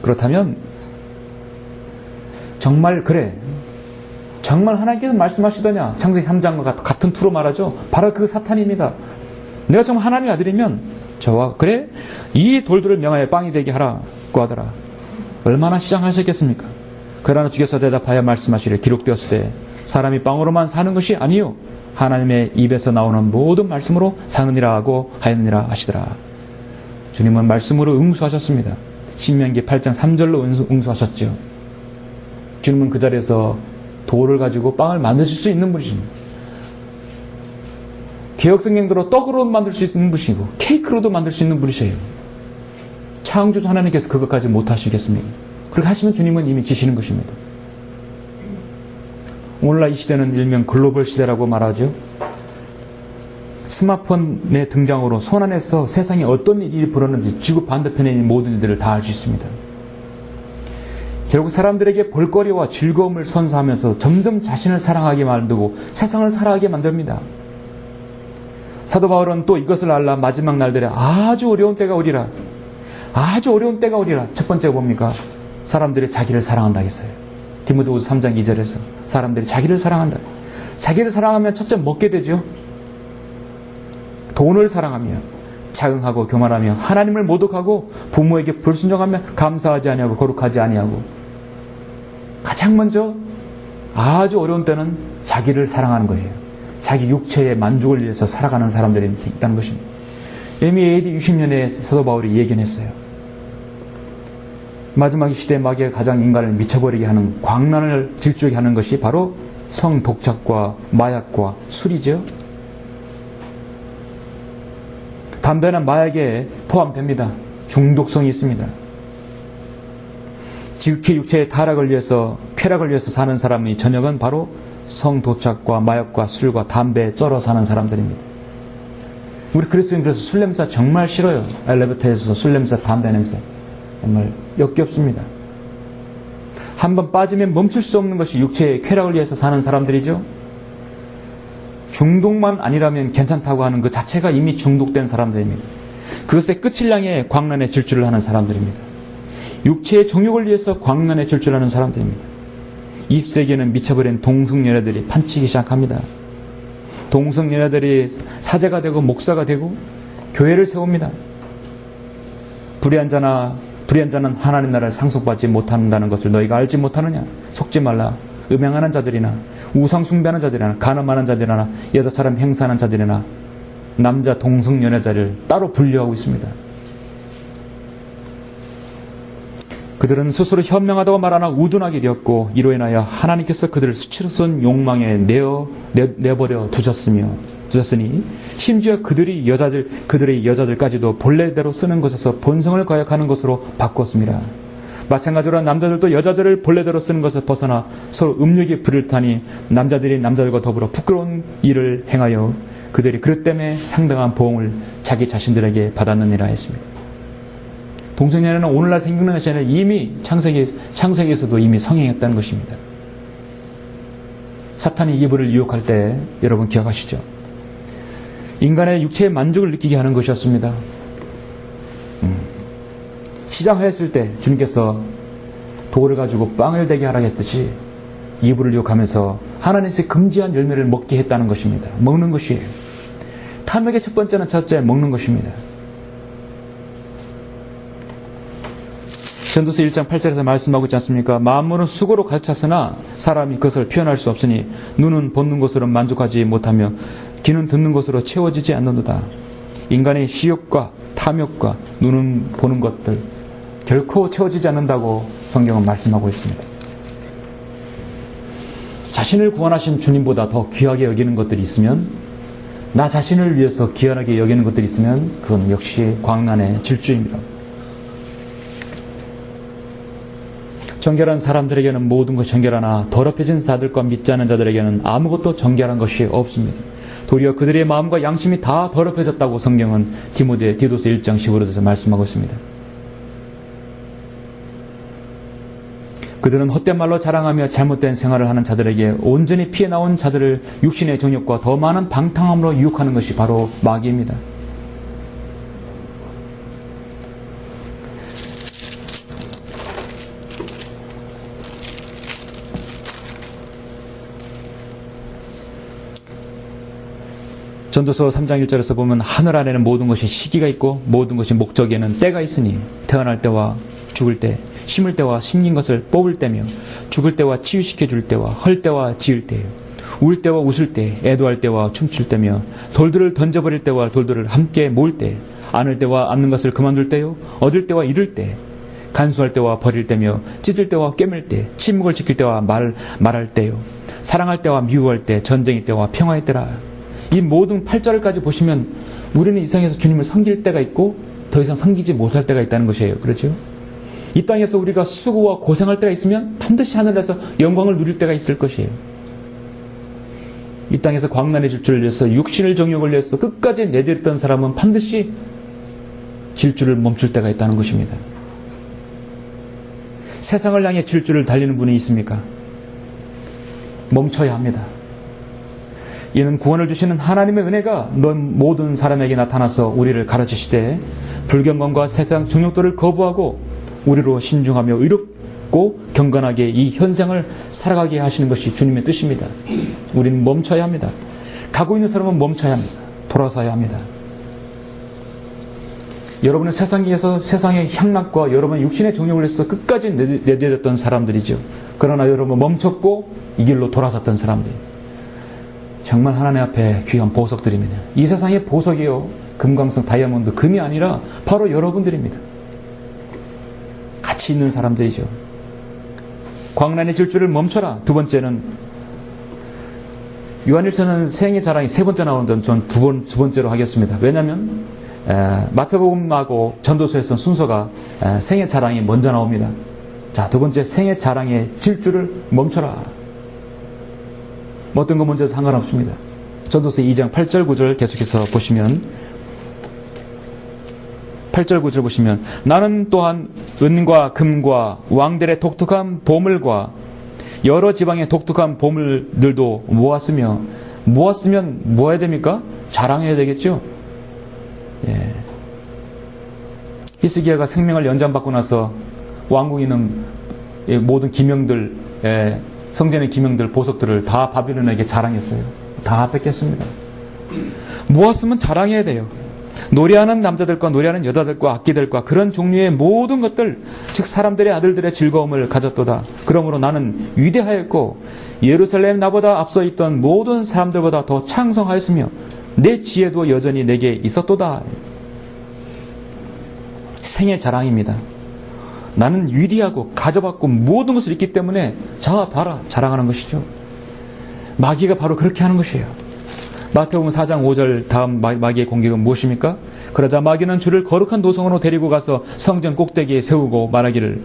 그렇다면 정말 그래. 정말 하나님께서 말씀하시더냐. 창세기 3장과 같은 투로 말하죠. 바로 그 사탄입니다. 내가 정말 하나님의 아들이면 저와 그래? 이 돌들을 명하여 빵이 되게 하라고 하더라. 얼마나 시장하셨겠습니까? 그러나 주께서 대답하여 말씀하시기를 기록되었을 때 사람이 빵으로만 사는 것이 아니요 하나님의 입에서 나오는 모든 말씀으로 사느니라 하고 하였느니라 하시더라. 주님은 말씀으로 응수하셨습니다. 신명기 8장 3절로 응수하셨죠. 주님은 그 자리에서 돌을 가지고 빵을 만드실 수 있는 분이십니다. 개혁성경대로 떡으로 만들 수 있는 분이시고 케이크로도 만들 수 있는 분이세요. 창조주 하나님께서 그것까지 못하시겠습니까? 그렇게 하시면 주님은 이미 지시는 것입니다. 오늘날 이 시대는 일명 글로벌 시대라고 말하죠. 스마트폰의 등장으로 손안에서 세상에 어떤 일이 벌어졌는지 지구 반대편에 있는 모든 일들을 다 알 수 있습니다. 결국 사람들에게 볼거리와 즐거움을 선사하면서 점점 자신을 사랑하게 만들고 세상을 살아가게 만듭니다. 사도 바울은 또 이것을 알라 마지막 날들에 아주 어려운 때가 오리라. 아주 어려운 때가 오리라. 첫 번째가 뭡니까? 사람들이 자기를 사랑한다 했어요. 디모데후서 3장 2절에서 사람들이 자기를 사랑한다. 자기를 사랑하면 첫째 먹게 되죠. 돈을 사랑하며 자응하고 교만하며 하나님을 모독하고 부모에게 불순종하며 감사하지 아니하고 거룩하지 아니하고 가장 먼저 아주 어려운 때는 자기를 사랑하는 것이에요. 자기 육체의 만족을 위해서 살아가는 사람들이 있다는 것입니다. 이미 AD 60년에 사도 바울이 예견했어요. 마지막 시대 마귀가 가장 인간을 미쳐버리게 하는 광란을 질주하게 하는 것이 바로 성독착과 마약과 술이죠. 담배는 마약에 포함됩니다. 중독성이 있습니다. 지극히 육체의 타락을 위해서, 쾌락을 위해서 사는 사람의 저녁은 바로 성도착과 마약과 술과 담배에 쩔어 사는 사람들입니다. 우리 그리스도인 그래서 술 냄새 정말 싫어요. 엘리베이터에서 술 냄새, 담배 냄새 정말 역겹습니다. 한번 빠지면 멈출 수 없는 것이 육체의 쾌락을 위해서 사는 사람들이죠. 중독만 아니라면 괜찮다고 하는 그 자체가 이미 중독된 사람들입니다. 그것의 끝을 향해 광란의 질주를 하는 사람들입니다. 육체의 정욕을 위해서 광란의 질주를 하는 사람들입니다. 20세기에는 미쳐버린 동성연애들이 판치기 시작합니다. 동성연애들이 사제가 되고 목사가 되고 교회를 세웁니다. 불의한 자는 하나님 나라를 상속받지 못한다는 것을 너희가 알지 못하느냐? 속지 말라. 음행하는 자들이나 우상 숭배하는 자들이나 간음하는 자들이나 여자처럼 행사하는 자들이나 남자 동성연애자를 따로 분류하고 있습니다. 그들은 스스로 현명하다고 말하나 우둔하게 되었고 이로 인하여 하나님께서 그들을 수치스러운 욕망에 내버려 두셨으니 심지어 그들의 여자들까지도 본래대로 쓰는 것에서 본성을 거역하는 것으로 바꿨습니다. 마찬가지로 남자들도 여자들을 본래대로 쓰는 것을 벗어나 서로 음욕에 불을 타니 남자들이 남자들과 더불어 부끄러운 일을 행하여 그들이 그것 때문에 상당한 보응을 자기 자신들에게 받았느니라 했습니다. 동성연애는 오늘날 생기는 것이 아니라 이미 창세기에서도 이미 성행했다는 것입니다. 사탄이 이브를 유혹할 때 여러분 기억하시죠? 인간의 육체의 만족을 느끼게 하는 것이었습니다. 시작하였을 때 주님께서 돌을 가지고 빵을 되게 하라 했듯이 이브를 유혹하면서 하나님께서 금지한 열매를 먹게 했다는 것입니다. 먹는 것이에요. 탐욕의 첫 번째는 첫째 먹는 것입니다. 전도서 1장 8절에서 말씀하고 있지 않습니까? 만물은 수고로 가득 찼으나 사람이 그것을 표현할 수 없으니 눈은 보는 것으로 만족하지 못하며 귀는 듣는 것으로 채워지지 않는도다. 인간의 시욕과 탐욕과 눈은 보는 것들 결코 채워지지 않는다고 성경은 말씀하고 있습니다. 자신을 구원하신 주님보다 더 귀하게 여기는 것들이 있으면, 나 자신을 위해서 귀하게 여기는 것들이 있으면 그건 역시 광란의 질주입니다. 정결한 사람들에게는 모든 것이 정결하나 더럽혀진 자들과 믿지 않은 자들에게는 아무것도 정결한 것이 없습니다. 도리어 그들의 마음과 양심이 다 더럽혀졌다고 성경은 디도서 1장 15절에서 말씀하고 있습니다. 그들은 헛된 말로 자랑하며 잘못된 생활을 하는 자들에게 온전히 피해 나온 자들을 육신의 정욕과 더 많은 방탕함으로 유혹하는 것이 바로 마귀입니다. 전도서 3장 1절에서 보면 하늘 안에는 모든 것이 시기가 있고 모든 것이 목적에는 때가 있으니 태어날 때와 죽을 때, 심을 때와 심긴 것을 뽑을 때며 죽을 때와 치유시켜 줄 때와 헐 때와 지을 때요, 울 때와 웃을 때, 애도할 때와 춤출 때며 돌들을 던져버릴 때와 돌들을 함께 모을 때, 안을 때와 안는 것을 그만둘 때요, 얻을 때와 잃을 때, 간수할 때와 버릴 때며 찢을 때와 꿰맬 때, 침묵을 지킬 때와 말할 때요, 사랑할 때와 미워할 때, 전쟁의 때와 평화의 때라. 이 모든 8절까지 보시면 우리는 이 세상에서 주님을 섬길 때가 있고 더 이상 섬기지 못할 때가 있다는 것이에요. 그렇죠? 이 땅에서 우리가 수고와 고생할 때가 있으면 반드시 하늘에서 영광을 누릴 때가 있을 것이에요. 이 땅에서 광란의 질주를 위해서 육신을 정욕을 위해서 끝까지 내드렸던 사람은 반드시 질주를 멈출 때가 있다는 것입니다. 세상을 향해 질주를 달리는 분이 있습니까? 멈춰야 합니다. 이는 구원을 주시는 하나님의 은혜가 모든 사람에게 나타나서 우리를 가르치시되 불경건과 세상 정욕들을 거부하고 우리로 신중하며 밝고 경건하게 이 현생을 살아가게 하시는 것이 주님의 뜻입니다. 우리는 멈춰야 합니다. 가고 있는 사람은 멈춰야 합니다. 돌아서야 합니다. 여러분은 세상에서 세상의 향락과 여러분의 육신의 정욕을 위해서 끝까지 내드렸던 사람들이죠. 그러나 여러분 멈췄고 이 길로 돌아섰던 사람들, 정말 하나님 앞에 귀한 보석들입니다. 이 세상의 보석이요, 금광석, 다이아몬드, 금이 아니라 바로 여러분들입니다. 가치 있는 사람들이죠. 광란의 질주를 멈춰라. 두 번째는 요한일서는 생애 자랑이 세 번째 나오는데 전 두 번째로 하겠습니다. 왜냐하면 마태복음하고 전도서에서는 순서가 생애 자랑이 먼저 나옵니다. 자, 두 번째, 생애 자랑의 질주를 멈춰라. 어떤 거 먼저 상관없습니다. 전도서 2장 8절 9절 계속해서 보시면, 8절 9절 보시면, 나는 또한 은과 금과 왕들의 독특한 보물과 여러 지방의 독특한 보물들도 모았으면 뭐 해야 됩니까? 자랑해야 되겠죠? 예. 히스기야가 생명을 연장받고 나서 왕궁이는 모든 기명들, 성전의 기명들, 보석들을 다 바빌론에게 자랑했어요. 다 뺏겼습니다. 모았으면 자랑해야 돼요. 노래하는 남자들과 노래하는 여자들과 악기들과 그런 종류의 모든 것들, 즉 사람들의 아들들의 즐거움을 가졌도다. 그러므로 나는 위대하였고 예루살렘 나보다 앞서 있던 모든 사람들보다 더 창성하였으며 내 지혜도 여전히 내게 있었도다. 생의 자랑입니다. 나는 위대하고 가져봤고 모든 것을 있기 때문에 자 봐라, 자랑하는 것이죠. 마귀가 바로 그렇게 하는 것이에요. 마태복음 4장 5절 다음 마귀의 공격은 무엇입니까? 그러자 마귀는 주를 거룩한 도성으로 데리고 가서 성전 꼭대기에 세우고 말하기를,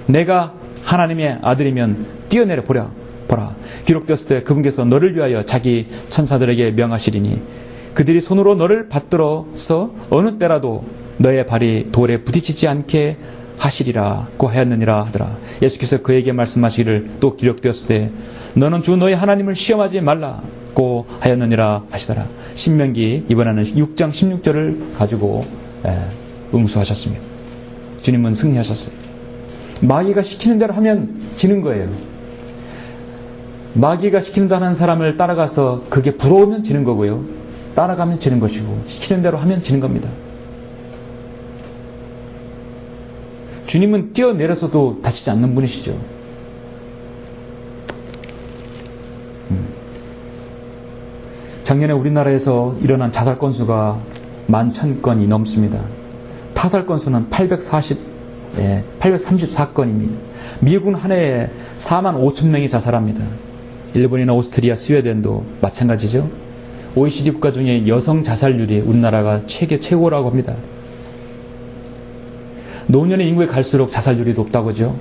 내가 하나님의 아들이면 뛰어내려 보라. 기록되었을 때 그분께서 너를 위하여 자기 천사들에게 명하시리니 그들이 손으로 너를 받들어서 어느 때라도 너의 발이 돌에 부딪히지 않게 하시리라고 하였느니라 하더라. 예수께서 그에게 말씀하시기를 또 기록되었을 때 너는 주 너의 하나님을 시험하지 말라고 하였느니라 하시더라. 신명기 이번에는 6장 16절을 가지고 응수하셨습니다. 주님은 승리하셨어요. 마귀가 시키는 대로 하면 지는 거예요. 마귀가 시키는 대로 하는 사람을 따라가서 그게 부러우면 지는 거고요. 따라가면 지는 것이고 시키는 대로 하면 지는 겁니다. 주님은 뛰어내려서도 다치지 않는 분이시죠. 작년에 우리나라에서 일어난 자살 건수가 11,000건이 넘습니다. 타살 건수는 834건입니다. 미국은 한 해에 45,000명이 자살합니다. 일본이나 오스트리아, 스웨덴도 마찬가지죠. OECD 국가 중에 여성 자살률이 우리나라가 세계 최고라고 합니다. 노년의 인구에 갈수록 자살률이 높다고 하죠.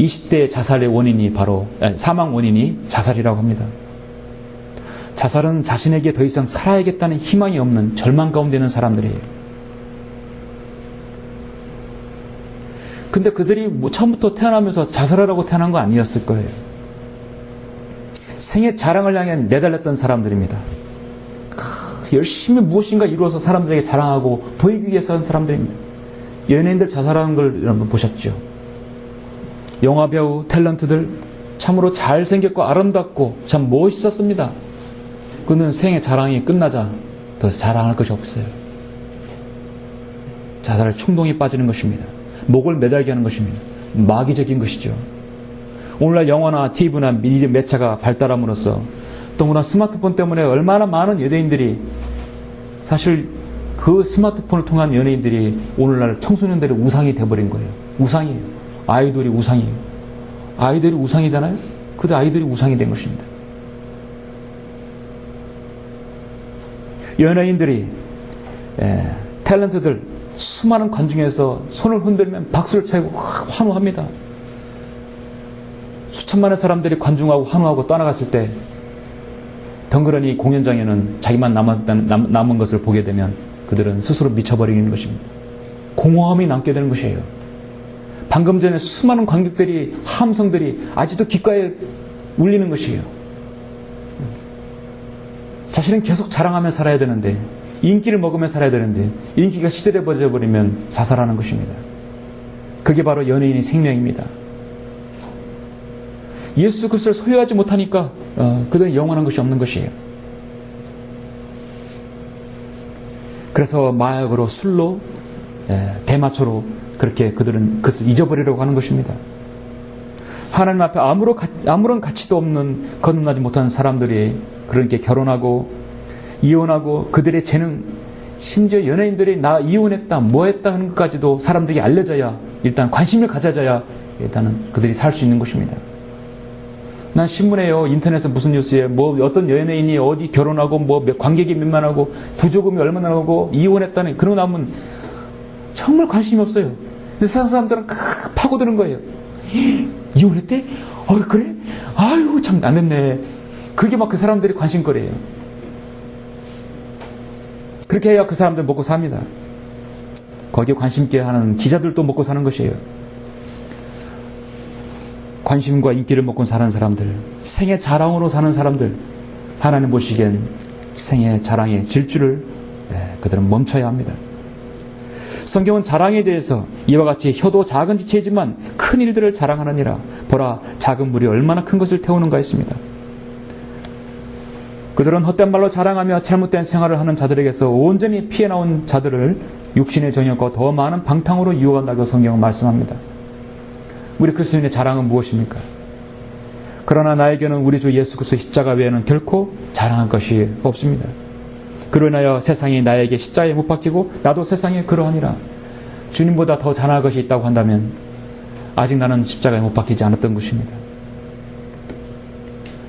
20대 자살의 원인이 사망 원인이 자살이라고 합니다. 자살은 자신에게 더 이상 살아야겠다는 희망이 없는 절망 가운데 있는 사람들이에요. 근데 그들이 처음부터 태어나면서 자살하라고 태어난 거 아니었을 거예요. 생의 자랑을 향해 내달렸던 사람들입니다. 열심히 무엇인가 이루어서 사람들에게 자랑하고 보이기 위해서 한 사람들입니다. 연예인들 자살하는 걸 여러분 보셨죠? 영화배우, 탤런트들 참으로 잘생겼고 아름답고 참 멋있었습니다. 그는 생의 자랑이 끝나자 더 자랑할 것이 없어요. 자살 충동이 빠지는 것입니다. 목을 매달게 하는 것입니다. 마귀적인 것이죠. 오늘날 영화나 TV나 미디어 매체가 발달함으로써 또한 스마트폰 때문에 얼마나 많은 연예인들이, 사실 그 스마트폰을 통한 연예인들이 오늘날 청소년들의 우상이 되어버린 거예요. 우상이에요. 아이돌이 우상이에요. 아이들이 우상이잖아요. 근데 아이들이 우상이 된 것입니다. 연예인들이, 탤런트들 수많은 관중에서 손을 흔들면 박수를 치고 환호합니다. 수천만의 사람들이 관중하고 환호하고 떠나갔을 때 덩그러니 공연장에는 자기만 남은 것을 보게 되면 그들은 스스로 미쳐버리는 것입니다. 공허함이 남게 되는 것이에요. 방금 전에 수많은 관객들이, 함성들이 아직도 귓가에 울리는 것이에요. 자신은 계속 자랑하며 살아야 되는데, 인기를 먹으며 살아야 되는데 인기가 시들해버려 버리면 자살하는 것입니다. 그게 바로 연예인의 생명입니다. 예수 그리스도를 소유하지 못하니까 그들은 영원한 것이 없는 것이에요. 그래서 마약으로 술로 대마초로 그렇게 그들은 그것을 잊어버리려고 하는 것입니다. 하나님 앞에 아무런 가치도 없는 거듭나지 못한 사람들이 그렇게 결혼하고 이혼하고 그들의 재능, 심지어 연예인들이 나 이혼했다 뭐 했다 하는 것까지도 사람들에게 알려져야, 일단 관심을 가져져야 일단은 그들이 살 수 있는 것입니다. 난 신문에요, 인터넷에 무슨 뉴스에 뭐 어떤 연예인이 어디 결혼하고 뭐 관객이 몇만 하고 부조금이 얼마나 나오고 이혼했다는 그런 거 나오면 정말 관심이 없어요. 근데 세상 사람들은 파고드는 거예요. 이혼했대? 그래? 아이고 참 안 됐네. 그게 막 그 사람들이 관심거리예요. 그렇게 해야 그 사람들 먹고 삽니다. 거기에 관심 있게 하는 기자들도 먹고 사는 것이에요. 관심과 인기를 먹고 사는 사람들, 생애 자랑으로 사는 사람들, 하나님 보시기엔 생애 자랑의 질주를 그들은 멈춰야 합니다. 성경은 자랑에 대해서 이와 같이 혀도 작은 지체이지만 큰 일들을 자랑하느니라. 보라, 작은 물이 얼마나 큰 것을 태우는가 했습니다. 그들은 헛된 말로 자랑하며 잘못된 생활을 하는 자들에게서 온전히 피해 나온 자들을 육신의 정욕과 더 많은 방탕으로 유혹한다고 성경은 말씀합니다. 우리 그리스도인의 자랑은 무엇입니까? 그러나 나에게는 우리 주 예수 그리스도 십자가 외에는 결코 자랑할 것이 없습니다. 그로 인하여 세상이 나에게 십자가에 못 박히고 나도 세상에 그러하니라. 주님보다 더 자랑할 것이 있다고 한다면 아직 나는 십자가에 못 박히지 않았던 것입니다.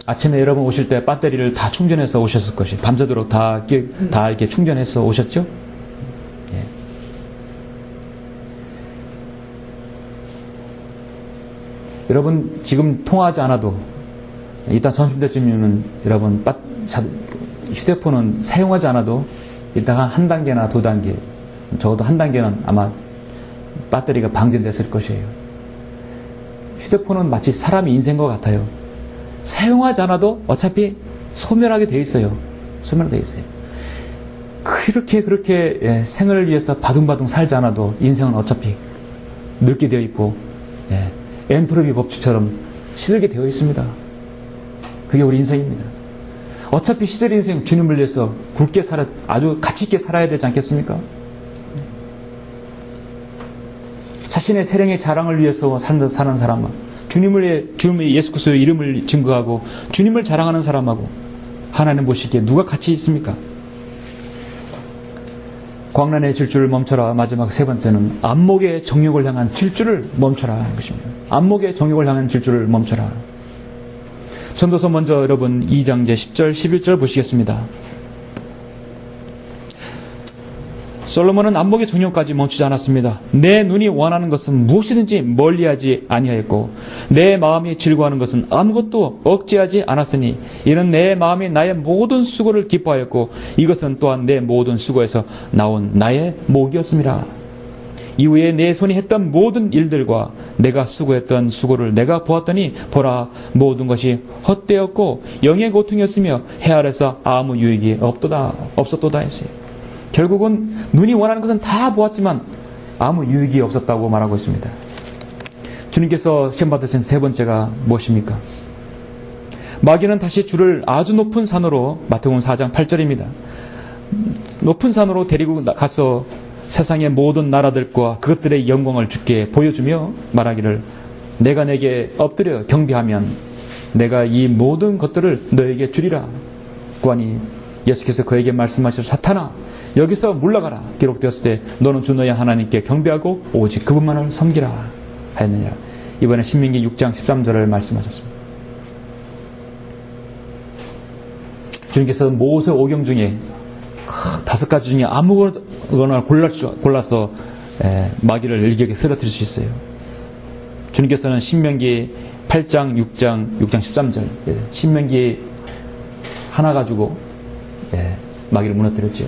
아침에 여러분 오실 때 배터리를 다 충전해서 오셨을 것이에요. 밤새도록 다 이렇게 충전해서 오셨죠? 예. 여러분 지금 통화하지 않아도 이따 점심때쯤이면 여러분 휴대폰은 사용하지 않아도 이따가 한 단계나 두 단계, 적어도 한 단계는 아마 배터리가 방전됐을 것이에요. 휴대폰은 마치 사람의 인생과 같아요. 사용하지 않아도 어차피 소멸하게 돼 있어요. 소멸돼 있어요. 그렇게 생을 위해서 바둥바둥 살지 않아도 인생은 어차피 늙게 되어 있고 엔트로피 법칙처럼 시들게 되어 있습니다. 그게 우리 인생입니다. 어차피 시들 인생 주님을 위해서 굵게 아주 가치 있게 살아야 되지 않겠습니까? 자신의 세령의 자랑을 위해서 사는 사람은 주님을 예수 그리스도의 이름을 증거하고 주님을 자랑하는 사람하고 하나님 보시기에 누가 같이 있습니까? 광란의 질주를 멈춰라. 마지막 세 번째는 안목의 정욕을 향한 질주를 멈춰라 하는 것입니다. 안목의 정욕을 향한 질주를 멈춰라. 전도서 먼저 여러분 2장 10절 11절 보시겠습니다. 솔로몬은 안목의 정욕까지 멈추지 않았습니다. 내 눈이 원하는 것은 무엇이든지 멀리하지 아니하였고 내 마음이 즐거워하는 것은 아무것도 억제하지 않았으니 이는 내 마음이 나의 모든 수고를 기뻐하였고 이것은 또한 내 모든 수고에서 나온 나의 목이었습니다. 이후에 내 손이 했던 모든 일들과 내가 수고했던 수고를 내가 보았더니 보라, 모든 것이 헛되었고 영의 고통이었으며 해 아래서 아무 유익이 없었도다 했어요. 결국은 눈이 원하는 것은 다 보았지만 아무 유익이 없었다고 말하고 있습니다. 주님께서 시험 받으신 세 번째가 무엇입니까? 마귀는 다시 주를 아주 높은 산으로, 마태복음 4장 8절입니다. 높은 산으로 데리고 가서 세상의 모든 나라들과 그것들의 영광을 주께 보여주며 말하기를 내가 내게 엎드려 경배하면 내가 이 모든 것들을 너에게 주리라. 구하니 예수께서 그에게 말씀하시고 사탄아 여기서 물러가라. 기록되었을 때 너는 주 너의 하나님께 경배하고 오직 그분만을 섬기라 하였느니라. 이번에 신명기 6장 13절을 말씀하셨습니다. 주님께서 모세 오경 중에 5가지 중에 아무거나 골라서 마귀를 일격에 쓰러뜨릴 수 있어요. 주님께서는 신명기 8장 6장 13절 신명기 하나 가지고 마귀를 무너뜨렸죠.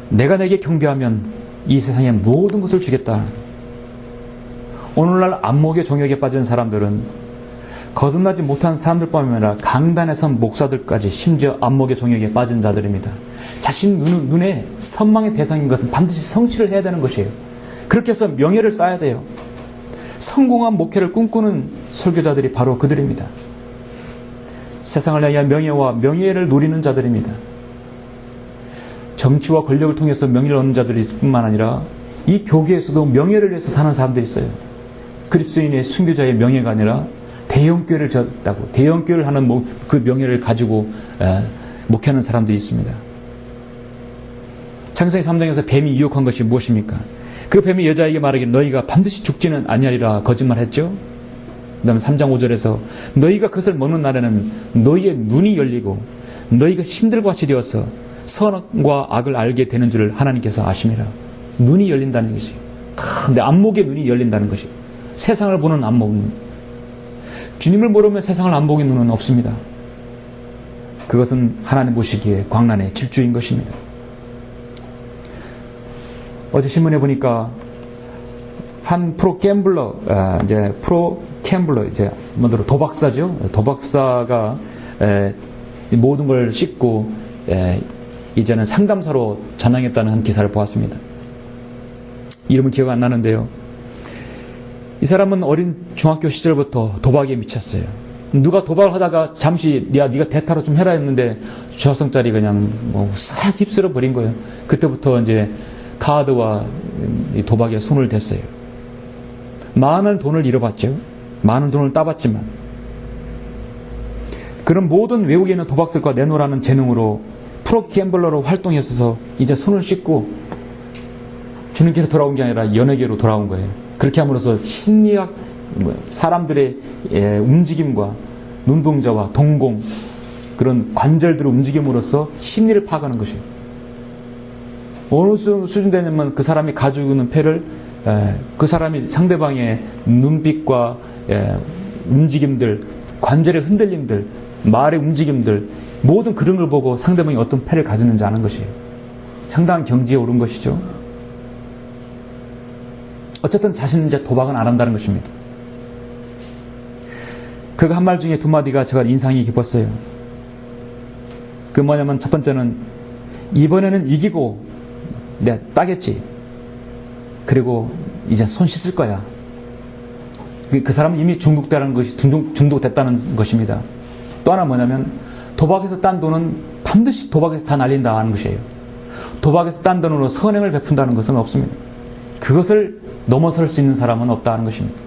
내가 내게 경배하면 이 세상의 모든 것을 주겠다. 오늘날 안목의 정욕에 빠진 사람들은 거듭나지 못한 사람들뿐만 아니라 강단에서 목사들까지 심지어 안목의 정욕에 빠진 자들입니다. 자신 눈에 선망의 대상인 것은 반드시 성취를 해야 되는 것이에요. 그렇게 해서 명예를 쌓아야 돼요. 성공한 목회를 꿈꾸는 설교자들이 바로 그들입니다. 세상을 향해 명예와 명예를 노리는 자들입니다. 정치와 권력을 통해서 명예를 얻는 자들이 뿐만 아니라 이 교계에서도 명예를 위해서 사는 사람들이 있어요. 그리스도인의 순교자의 명예가 아니라 대형교회를 졌다고, 대형교회를 하는 그 명예를 가지고 목회하는 사람들이 있습니다. 창세기 3장에서 뱀이 유혹한 것이 무엇입니까? 그 뱀이 여자에게 말하기를 너희가 반드시 죽지는 아니하리라 거짓말했죠. 그 다음에 3장 5절에서 너희가 그것을 먹는 날에는 너희의 눈이 열리고 너희가 신들과 같이 되어서 선과 악을 알게 되는 줄을 하나님께서 아심이라. 눈이 열린다는 것이, 내 안목의 눈이 열린다는 것이, 세상을 보는 안목은, 주님을 모르면 세상을 안 보는 눈은 없습니다. 그것은 하나님 보시기에 광란의 질주인 것입니다. 어제 신문에 보니까 한 프로 캠블러, 이제 뭐더러 도박사죠. 도박사가 모든 걸 씻고 이제는 상담사로 전향했다는 한 기사를 보았습니다. 이름은 기억 안 나는데요. 이 사람은 어린 중학교 시절부터 도박에 미쳤어요. 누가 도박을 하다가 잠시 네가 대타로 좀 해라 했는데 저성짜리 그냥 싹 휩쓸어 버린 거예요. 그때부터 이제 카드와 도박에 손을 댔어요. 많은 돈을 잃어봤죠. 많은 돈을 따봤지만 그런 모든 외국에 있는 도박설과 내놓으라는 재능으로 프로 갬블러로 활동했어서 이제 손을 씻고 주님께로 돌아온 게 아니라 연예계로 돌아온 거예요. 그렇게 함으로써 심리학, 사람들의 움직임과 눈동자와 동공, 그런 관절들의 움직임으로써 심리를 파악하는 것이에요. 어느 수준 되냐면 그 사람이 가지고 있는 패를 그 사람이 상대방의 눈빛과 움직임들, 관절의 흔들림들, 말의 움직임들, 모든 그런 걸 보고 상대방이 어떤 패를 가지는지 아는 것이에요. 상당한 경지에 오른 것이죠. 어쨌든 자신은 이제 도박은 안 한다는 것입니다. 그가 한 말 중에 두 마디가 제가 인상이 깊었어요. 그 뭐냐면 첫 번째는 이번에는 이기고 내가 따겠지. 그리고 이제 손 씻을 거야. 그 사람은 이미 중독됐다는 것이, 중독됐다는 것입니다. 또 하나 뭐냐면 도박에서 딴 돈은 반드시 도박에서 다 날린다 하는 것이에요. 도박에서 딴 돈으로 선행을 베푼다는 것은 없습니다. 그것을 넘어설 수 있는 사람은 없다는 것입니다.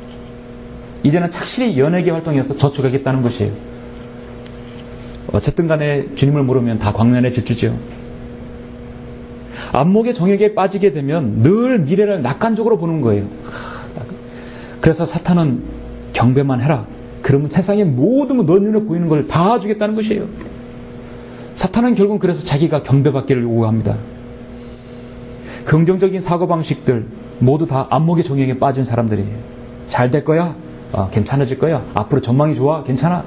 이제는 착실히 연예계 활동에서 저축하겠다는 것이에요. 어쨌든 간에 주님을 모르면 다 광란의 질주죠. 안목의 정욕에 빠지게 되면 늘 미래를 낙관적으로 보는 거예요. 그래서 사탄은 경배만 해라. 그러면 세상의 모든 거 너 눈에 보이는 걸 다 주겠다는 것이에요. 사탄은 결국 그래서 자기가 경배받기를 요구합니다. 긍정적인 사고방식들 모두 다 안목의 정욕에 빠진 사람들이에요. 잘 될 거야? 괜찮아질 거야? 앞으로 전망이 좋아? 괜찮아?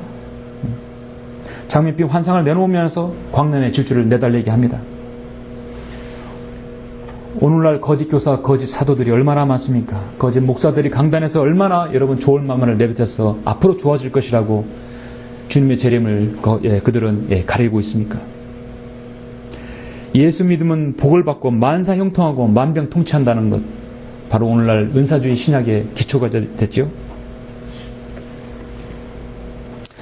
장밋빛 환상을 내놓으면서 광란의 질주를 내달리게 합니다. 오늘날 거짓 교사, 거짓 사도들이 얼마나 많습니까? 거짓 목사들이 강단에서 얼마나 여러분 좋은 말만을 내뱉어서 앞으로 좋아질 것이라고 주님의 재림을 그들은 가리고 있습니까? 예수 믿으면 복을 받고 만사 형통하고 만병통치한다는 것, 바로 오늘날 은사주의 신약의 기초가 됐죠.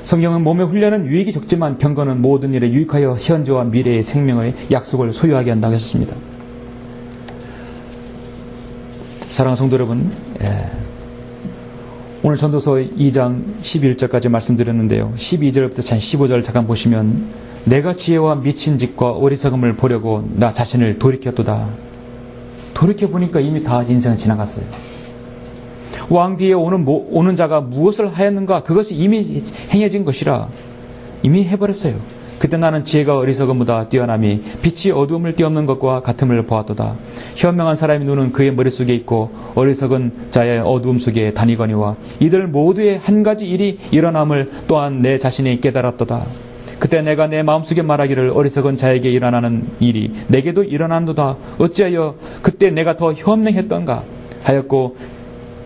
성경은 몸의 훈련은 유익이 적지만 경건은 모든 일에 유익하여 현재와 미래의 생명의 약속을 소유하게 한다고 하셨습니다. 사랑하는 성도 여러분, 오늘 전도서 2장 11절까지 말씀드렸는데요. 12절부터 15절 잠깐 보시면 내가 지혜와 미친 짓과 어리석음을 보려고 나 자신을 돌이켰도다. 돌이켜보니까 이미 다 인생은 지나갔어요. 왕 뒤에 오는 자가 무엇을 하였는가? 그것이 이미 행해진 것이라. 이미 해버렸어요. 그때 나는 지혜가 어리석음보다 뛰어남이 빛이 어두움을 띄엄는 것과 같음을 보았도다. 현명한 사람의 눈은 그의 머릿속에 있고 어리석은 자의 어두움 속에 다니거니와 이들 모두의 한 가지 일이 일어남을 또한 내 자신이 깨달았도다. 그때 내가 내 마음속에 말하기를 어리석은 자에게 일어나는 일이 내게도 일어난도다. 어찌하여 그때 내가 더 현명했던가 하였고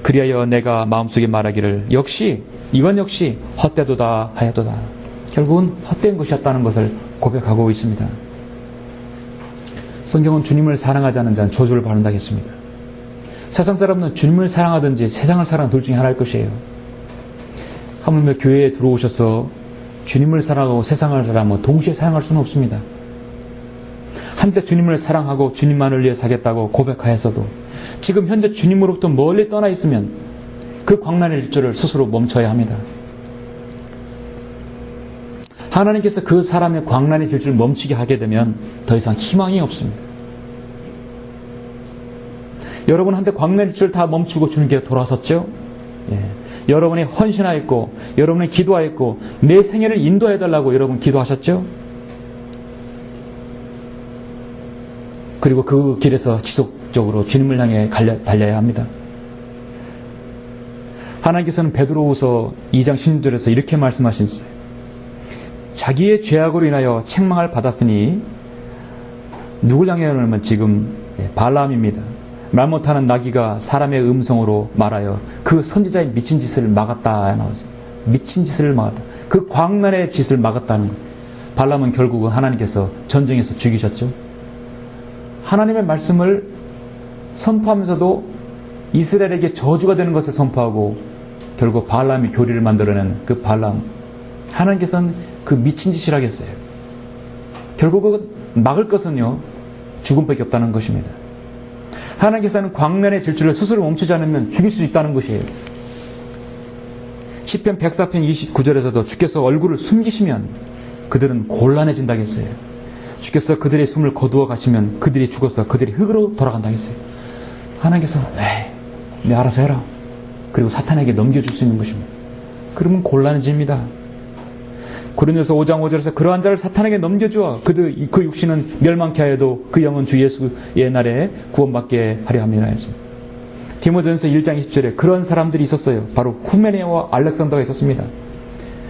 그리하여 내가 마음속에 말하기를 이건 역시 헛되도다 하였도다. 결국은 헛된 것이었다는 것을 고백하고 있습니다. 성경은 주님을 사랑하지 않는 자는 저주를 받는다 했습니다. 세상 사람은 주님을 사랑하든지 세상을 사랑하는 둘 중에 하나일 것이에요. 하물며 교회에 들어오셔서 주님을 사랑하고 세상을 사랑하면 동시에 사랑할 수는 없습니다. 한때 주님을 사랑하고 주님만을 위해 살겠다고 고백하였어도 지금 현재 주님으로부터 멀리 떠나 있으면 그 광란의 일조를 스스로 멈춰야 합니다. 하나님께서 그 사람의 광란의 질주를 멈추게 하게 되면 더 이상 희망이 없습니다. 여러분 한때 광란의 질주를 다 멈추고 주님께 돌아섰죠? 예. 여러분이 헌신하였고 여러분이 기도하였고 내 생애를 인도해달라고 여러분 기도하셨죠? 그리고 그 길에서 지속적으로 주님을 향해 달려야 합니다. 하나님께서는 베드로후서 2장 16절에서 이렇게 말씀하셨어요. 자기의 죄악으로 인하여 책망을 받았으니 누굴 향하여는 지금 발람입니다. 말 못하는 나귀가 사람의 음성으로 말하여 그 선지자의 미친 짓을 막았다 나왔어요. 미친 짓을 막았다. 그 광란의 짓을 막았다는 것. 발람은 결국은 하나님께서 전쟁에서 죽이셨죠. 하나님의 말씀을 선포하면서도 이스라엘에게 저주가 되는 것을 선포하고 결국 발람이 교리를 만들어낸 그 발람. 하나님께서는 그 미친 짓을 하겠어요. 결국은 막을 것은요 죽음밖에 없다는 것입니다. 하나님께서는 광란의 질주를 스스로 멈추지 않으면 죽일 수 있다는 것이에요. 시편 104편 29절에서도 주께서 얼굴을 숨기시면 그들은 곤란해진다 했어요. 주께서 그들의 숨을 거두어 가시면 그들이 죽어서 그들이 흙으로 돌아간다 했어요. 하나님께서 네 알아서 해라. 그리고 사탄에게 넘겨줄 수 있는 것입니다. 그러면 곤란해집니다. 고린도서 5장 5절에서 그러한 자를 사탄에게 넘겨주어 그 육신은 멸망케 하여도 그 영은 주 예수의 날에 구원받게 하려 함이라 했습니다. 디모데전서 1장 20절에 그런 사람들이 있었어요. 바로 후메네와 알렉산더가 있었습니다.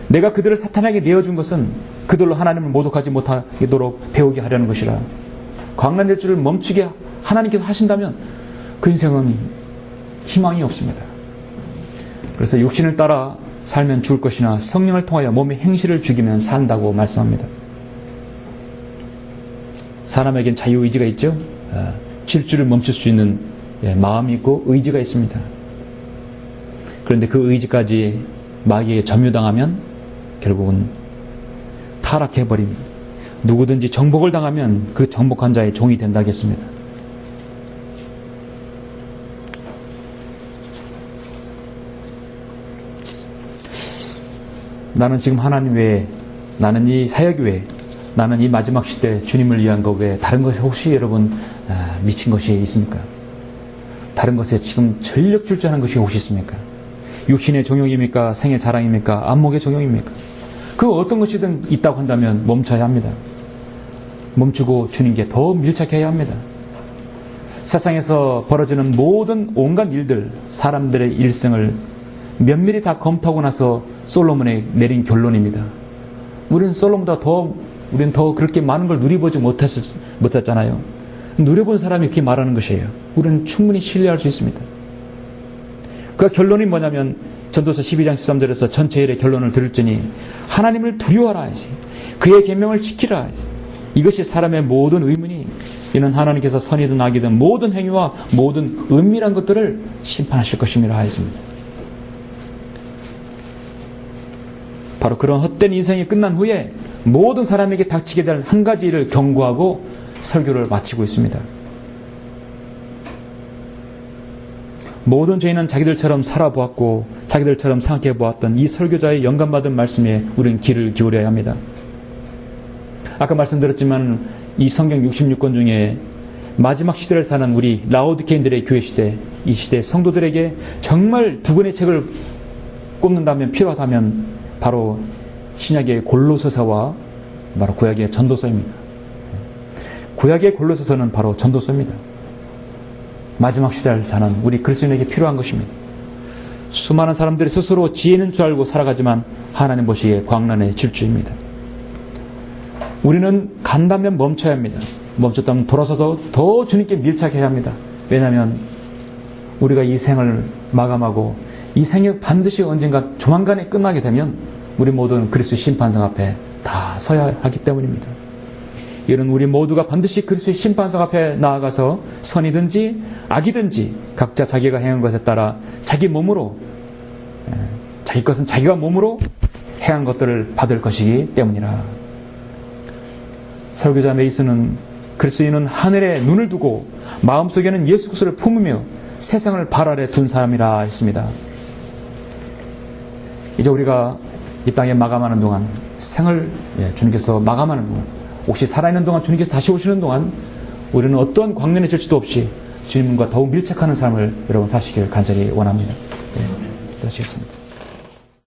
내가 그들을 사탄에게 내어준 것은 그들로 하나님을 모독하지 못하도록 배우게 하려는 것이라. 광란일주를 멈추게 하나님께서 하신다면 그 인생은 희망이 없습니다. 그래서 육신을 따라 살면 죽을 것이나 성령을 통하여 몸의 행실을 죽이면 산다고 말씀합니다. 사람에겐 자유의지가 있죠. 질주를 멈출 수 있는 마음이 있고 의지가 있습니다. 그런데 그 의지까지 마귀에게 점유당하면 결국은 타락해버립니다. 누구든지 정복을 당하면 그 정복한 자의 종이 된다겠습니다. 나는 지금 하나님 외에, 나는 이 사역 외에, 나는 이 마지막 시대 주님을 위한 것 외에 다른 것에 혹시 여러분 미친 것이 있습니까? 다른 것에 지금 전력 질주하는 것이 혹시 있습니까? 육신의 종용입니까? 생의 자랑입니까? 안목의 종용입니까? 그 어떤 것이든 있다고 한다면 멈춰야 합니다. 멈추고 주님께 더 밀착해야 합니다. 세상에서 벌어지는 모든 온갖 일들, 사람들의 일생을 면밀히 다 검토하고 나서 솔로몬이 내린 결론입니다. 우리는 솔로몬보다 우리는 더 그렇게 많은 걸 누려보지 못했잖아요. 누려본 사람이 그렇게 말하는 것이에요. 우리는 충분히 신뢰할 수 있습니다. 그 결론이 뭐냐면 전도서 12장 13절에서 전체 일의 결론을 들을지니 하나님을 두려워하라 하지. 그의 계명을 지키라 하지. 이것이 사람의 모든 의문이 이는 하나님께서 선이든 악이든 모든 행위와 모든 은밀한 것들을 심판하실 것임이라 하였습니다. 바로 그런 헛된 인생이 끝난 후에 모든 사람에게 닥치게 될 한 가지 일을 경고하고 설교를 마치고 있습니다. 모든 죄인은 자기들처럼 살아보았고 자기들처럼 생각해보았던 이 설교자의 영감받은 말씀에 우리는 귀를 기울여야 합니다. 아까 말씀드렸지만 이 성경 66권 중에 마지막 시대를 사는 우리 라오디게인들의 교회 시대, 이 시대 성도들에게 정말 두 권의 책을 꼽는다면 필요하다면 바로 신약의 골로새서와 바로 구약의 전도서입니다. 구약의 골로새서는 바로 전도서입니다. 마지막 시대를 사는 우리 그리스도인에게 필요한 것입니다. 수많은 사람들이 스스로 지혜는 줄 알고 살아가지만 하나님 보시기에 광란의 질주입니다. 우리는 간다면 멈춰야 합니다. 멈췄다면 돌아서도 더 주님께 밀착해야 합니다. 왜냐하면 우리가 이 생을 마감하고 이 생이 반드시 언젠가 조만간에 끝나게 되면 우리 모두는 그리스도의 심판상 앞에 다 서야 하기 때문입니다. 이런 우리 모두가 반드시 그리스도의 심판석 앞에 나아가서 선이든지 악이든지 각자 자기가 행한 것에 따라 자기 몸으로, 자기 것은 자기가 몸으로 행한 것들을 받을 것이기 때문이라. 설교자 메이슨은 그리스도인은 하늘에 눈을 두고 마음속에는 예수 그리스도를 품으며 세상을 발 아래 둔 사람이라 했습니다. 이제 우리가 이 땅에 마감하는 동안, 생을 주님께서 마감하는 동안, 혹시 살아있는 동안 주님께서 다시 오시는 동안 우리는 어떠한 광면의 질투도 없이 주님과 더욱 밀착하는 삶을 여러분 사시길 간절히 원합니다. 네, 그러시겠습니다.